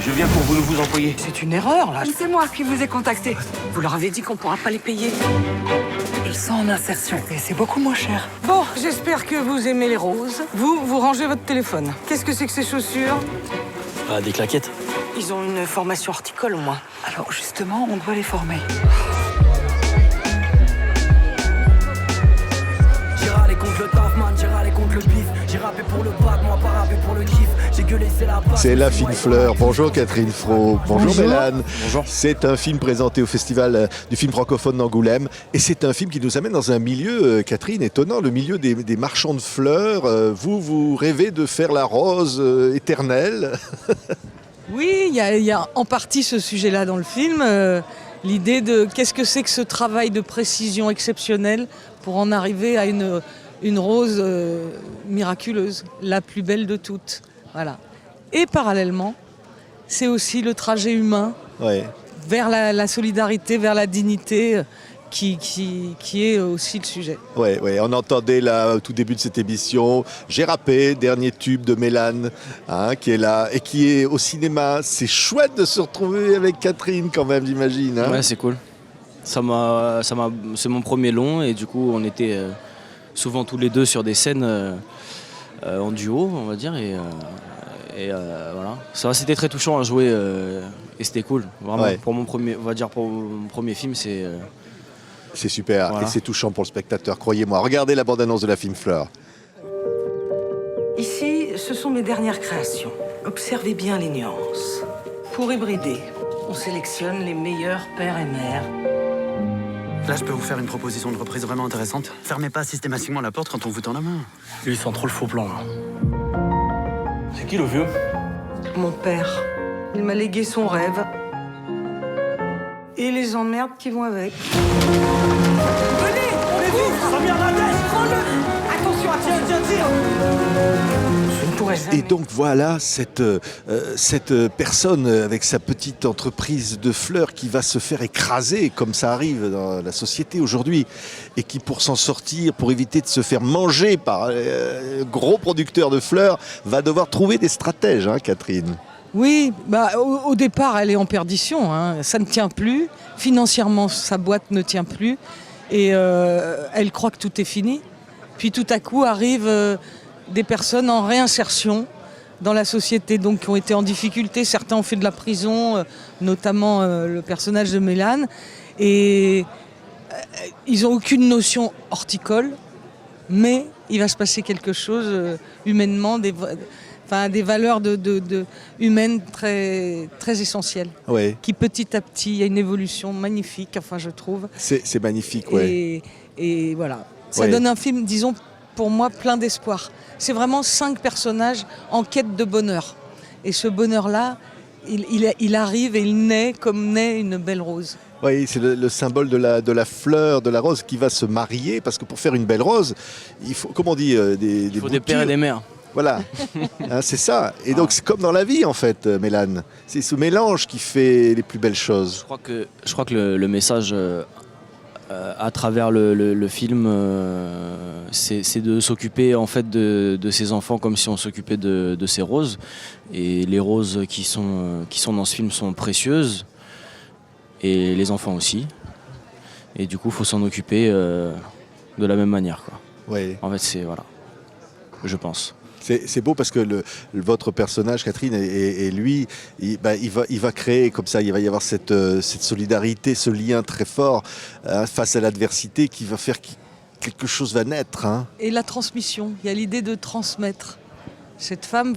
Je viens pour vous nouveaux employés. C'est une erreur, là. C'est moi qui vous ai contacté. Vous leur avez dit qu'on pourra pas les payer. Ils sont en insertion et c'est beaucoup moins cher. Bon, j'espère que vous aimez les roses. Vous rangez votre téléphone. Qu'est-ce que c'est que ces chaussures? Ah, des claquettes. Ils ont une formation horticole, au moins. Alors, justement, on doit les former. J'ai râlé contre le taf, man, j'ai râlé contre le bif. J'ai rappé pour le bac, moi pas rappé pour le kiff. J'ai gueulé, c'est la base. C'est La Fine Fleur. Bonjour Catherine Fro. Bonjour Mélane. Bonjour. C'est un film présenté au Festival du film francophone d'Angoulême. Et c'est un film qui nous amène dans un milieu, Catherine, étonnant, le milieu des marchands de fleurs. Vous rêvez de faire la rose éternelle. Oui, il y a en partie ce sujet-là dans le film. L'idée de qu'est-ce que c'est que ce travail de précision exceptionnelle pour en arriver à une rose miraculeuse, la plus belle de toutes. Voilà. Et parallèlement, c'est aussi le trajet humain Ouais. vers la solidarité, vers la dignité qui est aussi le sujet. Ouais, on entendait là au tout début de cette émission, J'ai rappé, dernier tube de Mélane, qui est là et qui est au cinéma. C'est chouette de se retrouver avec Catherine quand même, j'imagine. Ouais, c'est cool. C'est mon premier long et du coup, on était souvent tous les deux sur des scènes en duo, on va dire. Et voilà. Ça, c'était très touchant à jouer et c'était cool. Vraiment, Ouais. pour mon premier film, c'est. C'est super Voilà. et c'est touchant pour le spectateur, croyez-moi. Regardez la bande-annonce de La Fine Fleur. Ici, ce sont mes dernières créations. Observez bien les nuances. Pour hybrider, on sélectionne les meilleurs pères et mères. Là, je peux vous faire une proposition de reprise vraiment intéressante. Fermez pas systématiquement la porte quand on vous tend la main. Lui, il sent trop le faux plan. Là. C'est qui le vieux? Mon père, il m'a légué son rêve et les emmerdes qui vont avec. Je ne pourrais jamais... Et donc voilà cette personne avec sa petite entreprise de fleurs qui va se faire écraser comme ça arrive dans la société aujourd'hui et qui pour s'en sortir, pour éviter de se faire manger par gros producteurs de fleurs, va devoir trouver des stratèges, Catherine. Oui, au départ, elle est en perdition. Ça ne tient plus. Financièrement, sa boîte ne tient plus. Et elle croit que tout est fini. Puis tout à coup arrivent des personnes en réinsertion dans la société, donc qui ont été en difficulté. Certains ont fait de la prison, notamment le personnage de Mélane. Et ils n'ont aucune notion horticole, mais il va se passer quelque chose humainement, des valeurs humaines très, très essentielles. Ouais. Qui petit à petit, il y a une évolution magnifique, je trouve. C'est magnifique, ouais. Et voilà. Ça Ouais. donne un film, disons, pour moi, plein d'espoir. C'est vraiment 5 personnages en quête de bonheur. Et ce bonheur-là, il arrive et il naît comme naît une belle rose. Oui, c'est le symbole de la fleur, de la rose qui va se marier, parce que pour faire une belle rose, il faut, comme on dit, Il faut des pères et des mères. Voilà, c'est ça. Et donc c'est comme dans la vie en fait, Mélane. C'est ce mélange qui fait les plus belles choses. Je crois que le message à travers le film, c'est de s'occuper en fait de ces enfants comme si on s'occupait de ces roses. Et les roses qui sont dans ce film sont précieuses, et les enfants aussi. Et du coup, il faut s'en occuper de la même manière, quoi. Ouais. En fait, c'est voilà, je pense. C'est beau parce que votre personnage, Catherine, et lui, il va créer comme ça, il va y avoir cette solidarité, ce lien très fort face à l'adversité qui va faire que quelque chose va naître. Et la transmission, il y a l'idée de transmettre. Cette femme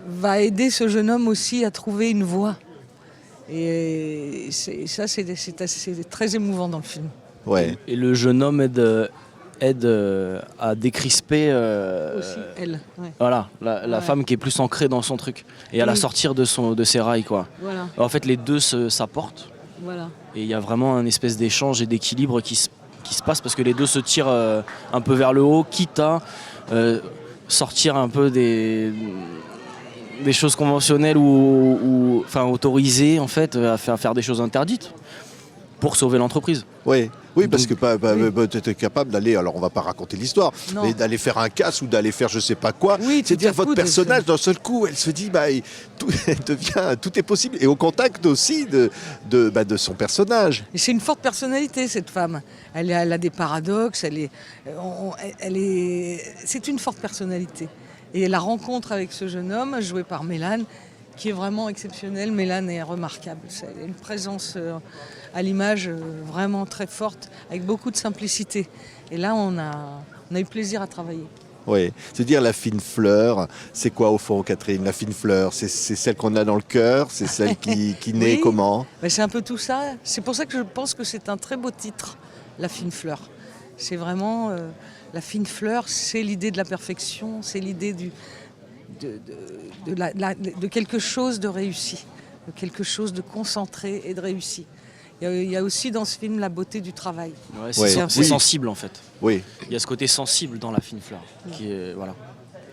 va aider ce jeune homme aussi à trouver une voie. Et c'est très émouvant dans le film. Ouais. Et le jeune homme aide à décrisper Aussi, elle. Ouais. voilà, la Ouais. femme qui est plus ancrée dans son truc et à la sortir de ses rails, quoi. Voilà, En fait, les deux s'apportent voilà. et il y a vraiment un espèce d'échange et d'équilibre qui se passe parce que les deux se tirent un peu vers le haut, quitte à sortir un peu des choses conventionnelles ou enfin autorisées en fait à faire des choses interdites. pour sauver l'entreprise. Oui, oui, parce Donc, que tu étais capable d'aller, alors on va pas raconter l'histoire, Non. mais d'aller faire un casse ou d'aller faire je sais pas quoi. Oui, tout C'est-à-dire à coup, votre personnage, d'un seul coup, elle se dit, tout est possible. Et au contact aussi de son personnage. Et c'est une forte personnalité, cette femme. Elle a des paradoxes, c'est une forte personnalité. Et la rencontre avec ce jeune homme, joué par Mélane, qui est vraiment exceptionnelle. Mélane est remarquable. C'est une présence à l'image vraiment très forte, avec beaucoup de simplicité. Et là, on a eu plaisir à travailler. Oui, se dire la fine fleur, c'est quoi au fond, Catherine? La fine fleur, c'est celle qu'on a dans le cœur, c'est celle qui naît Oui. comment? Mais c'est un peu tout ça. C'est pour ça que je pense que c'est un très beau titre, La fine fleur. C'est vraiment la fine fleur, c'est l'idée de la perfection, c'est l'idée de quelque chose de réussi, de quelque chose de concentré et de réussi. Il y a aussi dans ce film la beauté du travail. Ouais, Ouais. c'est Oui. sensible en fait. Oui, Il y a ce côté sensible dans La fine fleur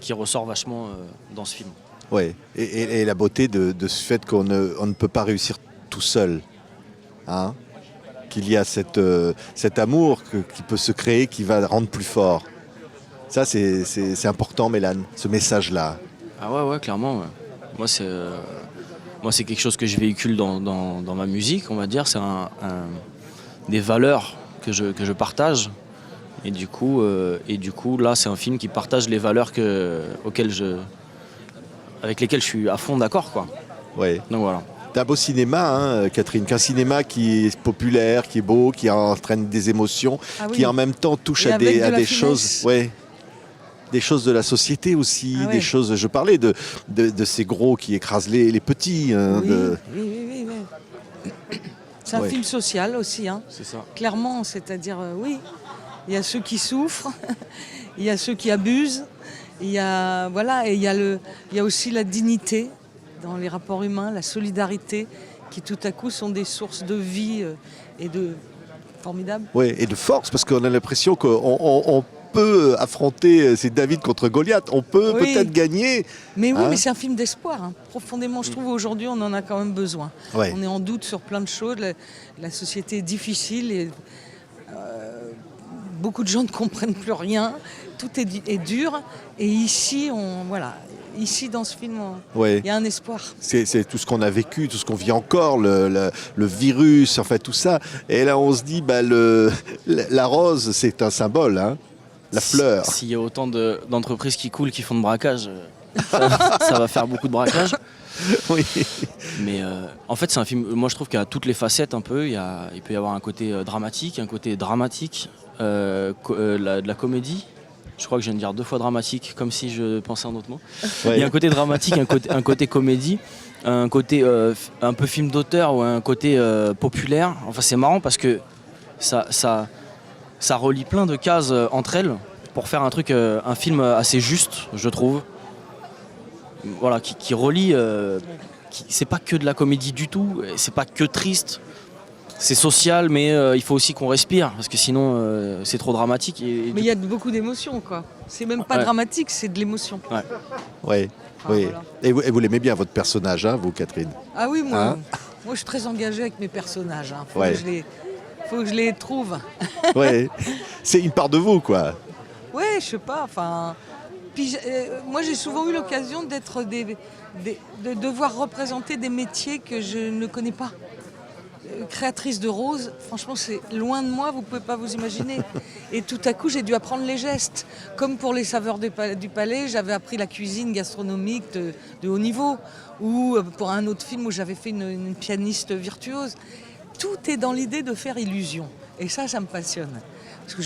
qui ressort vachement dans ce film. oui. Et la beauté de ce fait qu'on ne peut pas réussir tout seul. Hein, qu'il y a cet amour qui peut se créer, qui va rendre plus fort. Ça, c'est important, Mélane, ce message-là. Ah ouais, clairement. Ouais. Moi, c'est quelque chose que je véhicule dans ma musique, on va dire. C'est des valeurs que je partage. Et du coup, là, c'est un film qui partage les valeurs avec lesquelles je suis à fond d'accord, quoi. Ouais. Donc voilà. T'as un beau cinéma, hein, Catherine, qu'un cinéma qui est populaire, qui est beau, qui entraîne des émotions, Ah oui. qui en même temps touche Et à avec de la des finesse. choses, ouais, des choses de la société aussi, Ah ouais. des choses. Je parlais de ces gros qui écrasent les petits. Hein, Oui. C'est un Ouais. film social aussi, hein. C'est ça. Clairement, c'est-à-dire, oui, il y a ceux qui souffrent, il y a ceux qui abusent, il y a, voilà, et il y a aussi la dignité dans les rapports humains, la solidarité, qui tout à coup sont des sources de vie et de formidables. Ouais, et de force, parce qu'on a l'impression qu'on peut affronter, c'est David contre Goliath, on peut Oui. peut-être gagner. Mais oui, Hein. mais c'est un film d'espoir, hein. Profondément, je trouve aujourd'hui on en a quand même besoin. Ouais. On est en doute sur plein de choses, la société est difficile et beaucoup de gens ne comprennent plus rien, tout est dur et ici, ici dans ce film, Ouais. il y a un espoir. C'est tout ce qu'on a vécu, tout ce qu'on vit encore, le virus, enfin tout ça. Et là, on se dit, la rose, c'est un symbole, hein, la fleur. S'il y a autant d'entreprises qui coulent, qui font de braquage, ça va faire beaucoup de braquage. Oui. Mais en fait, c'est un film, moi je trouve qu'il y a toutes les facettes un peu. Il peut y avoir un côté dramatique, de la comédie. Je crois que je viens de dire 2 fois dramatique, comme si je pensais à un autre mot. Ouais. Il y a un côté dramatique, un côté comédie, un côté un peu film d'auteur ou un côté populaire. Enfin, c'est marrant parce que ça relie plein de cases entre elles pour faire un film assez juste, je trouve. Voilà, qui relie. C'est pas que de la comédie du tout, c'est pas que triste. C'est social, mais il faut aussi qu'on respire, parce que sinon c'est trop dramatique. Mais il y a beaucoup d'émotions, quoi. C'est même pas Ouais. dramatique, c'est de l'émotion. Ouais. Enfin, Oui. voilà. Et vous l'aimez bien, votre personnage, hein, vous, Catherine? Ah oui, moi, Hein moi je suis très engagée avec mes personnages. Hein. Ouais. Faut que je les trouve. Ouais. C'est une part de vous, quoi. Ouais, je sais pas, enfin... Puis, moi, j'ai souvent eu l'occasion d'être de devoir représenter des métiers que je ne connais pas. Créatrice de roses, franchement, c'est loin de moi, vous pouvez pas vous imaginer. Et tout à coup, j'ai dû apprendre les gestes. Comme pour les saveurs du palais, j'avais appris la cuisine gastronomique de haut niveau. Ou pour un autre film où j'avais fait une pianiste virtuose. Tout est dans l'idée de faire illusion. Et ça me passionne. Parce que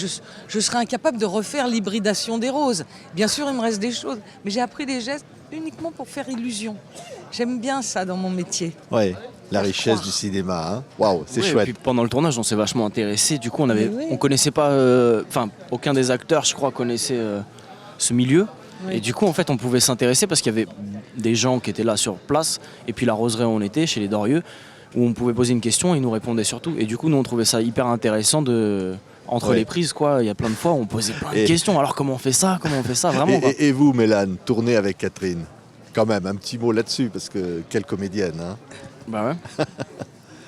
je serais incapable de refaire l'hybridation des roses. Bien sûr, il me reste des choses, mais j'ai appris les gestes uniquement pour faire illusion. J'aime bien ça dans mon métier. Ouais. La richesse du cinéma, hein. Waouh, c'est Ouais, chouette. Et puis pendant le tournage, on s'est vachement intéressé. Du coup, Mais oui. on connaissait pas. Aucun des acteurs, je crois, connaissait ce milieu. Oui. Et du coup, en fait, on pouvait s'intéresser parce qu'il y avait des gens qui étaient là sur place. Et puis la roseraie où on était, chez les Dorieux, où on pouvait poser une question et ils nous répondaient surtout. Et du coup, nous, on trouvait ça hyper intéressant entre Ouais. les prises, quoi. Il y a plein de fois, on posait plein de Et- questions. Alors, comment on fait ça, vraiment, quoi. Et vous, Mélane, tournez avec Catherine. Quand même, un petit mot là-dessus, parce que quelle comédienne, hein. Bah ouais.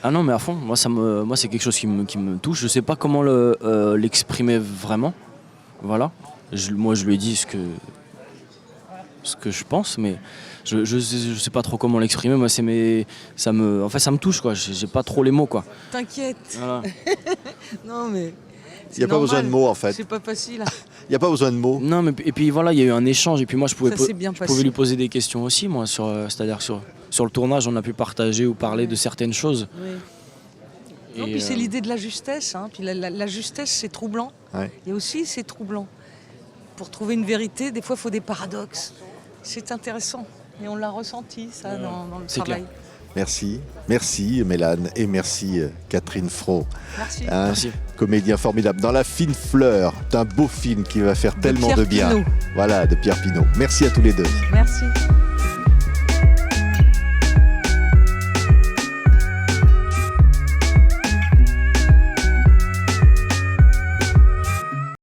Ah non, mais à fond, moi c'est quelque chose qui me touche. Je sais pas comment l'exprimer vraiment. Voilà. Moi je lui ai dit ce que je pense, mais je sais pas trop comment l'exprimer. Moi ça me touche quoi. J'ai pas trop les mots quoi. T'inquiète. Voilà. Non mais. Il n'y a pas besoin de mots en fait. C'est pas facile. Il n'y a pas besoin de mots. Non, mais et puis voilà, il y a eu un échange et puis moi je pouvais passé. lui poser des questions aussi, moi, c'est-à-dire sur le tournage, on a pu partager ou parler de certaines choses. Oui. Non, puis c'est l'idée de la justesse. Hein. Puis la justesse, c'est troublant. Ouais. Et aussi, c'est troublant. Pour trouver une vérité, des fois, il faut des paradoxes. C'est intéressant. Et on l'a ressenti, ça, dans le c'est travail. clair. Merci Mélane et merci Catherine Fro. Merci. Merci. Comédien formidable. Dans La Fine Fleur, d'un beau film qui va faire tellement de bien. Pierre Pinault. Voilà, de Pierre Pinault. Merci à tous les deux. Merci.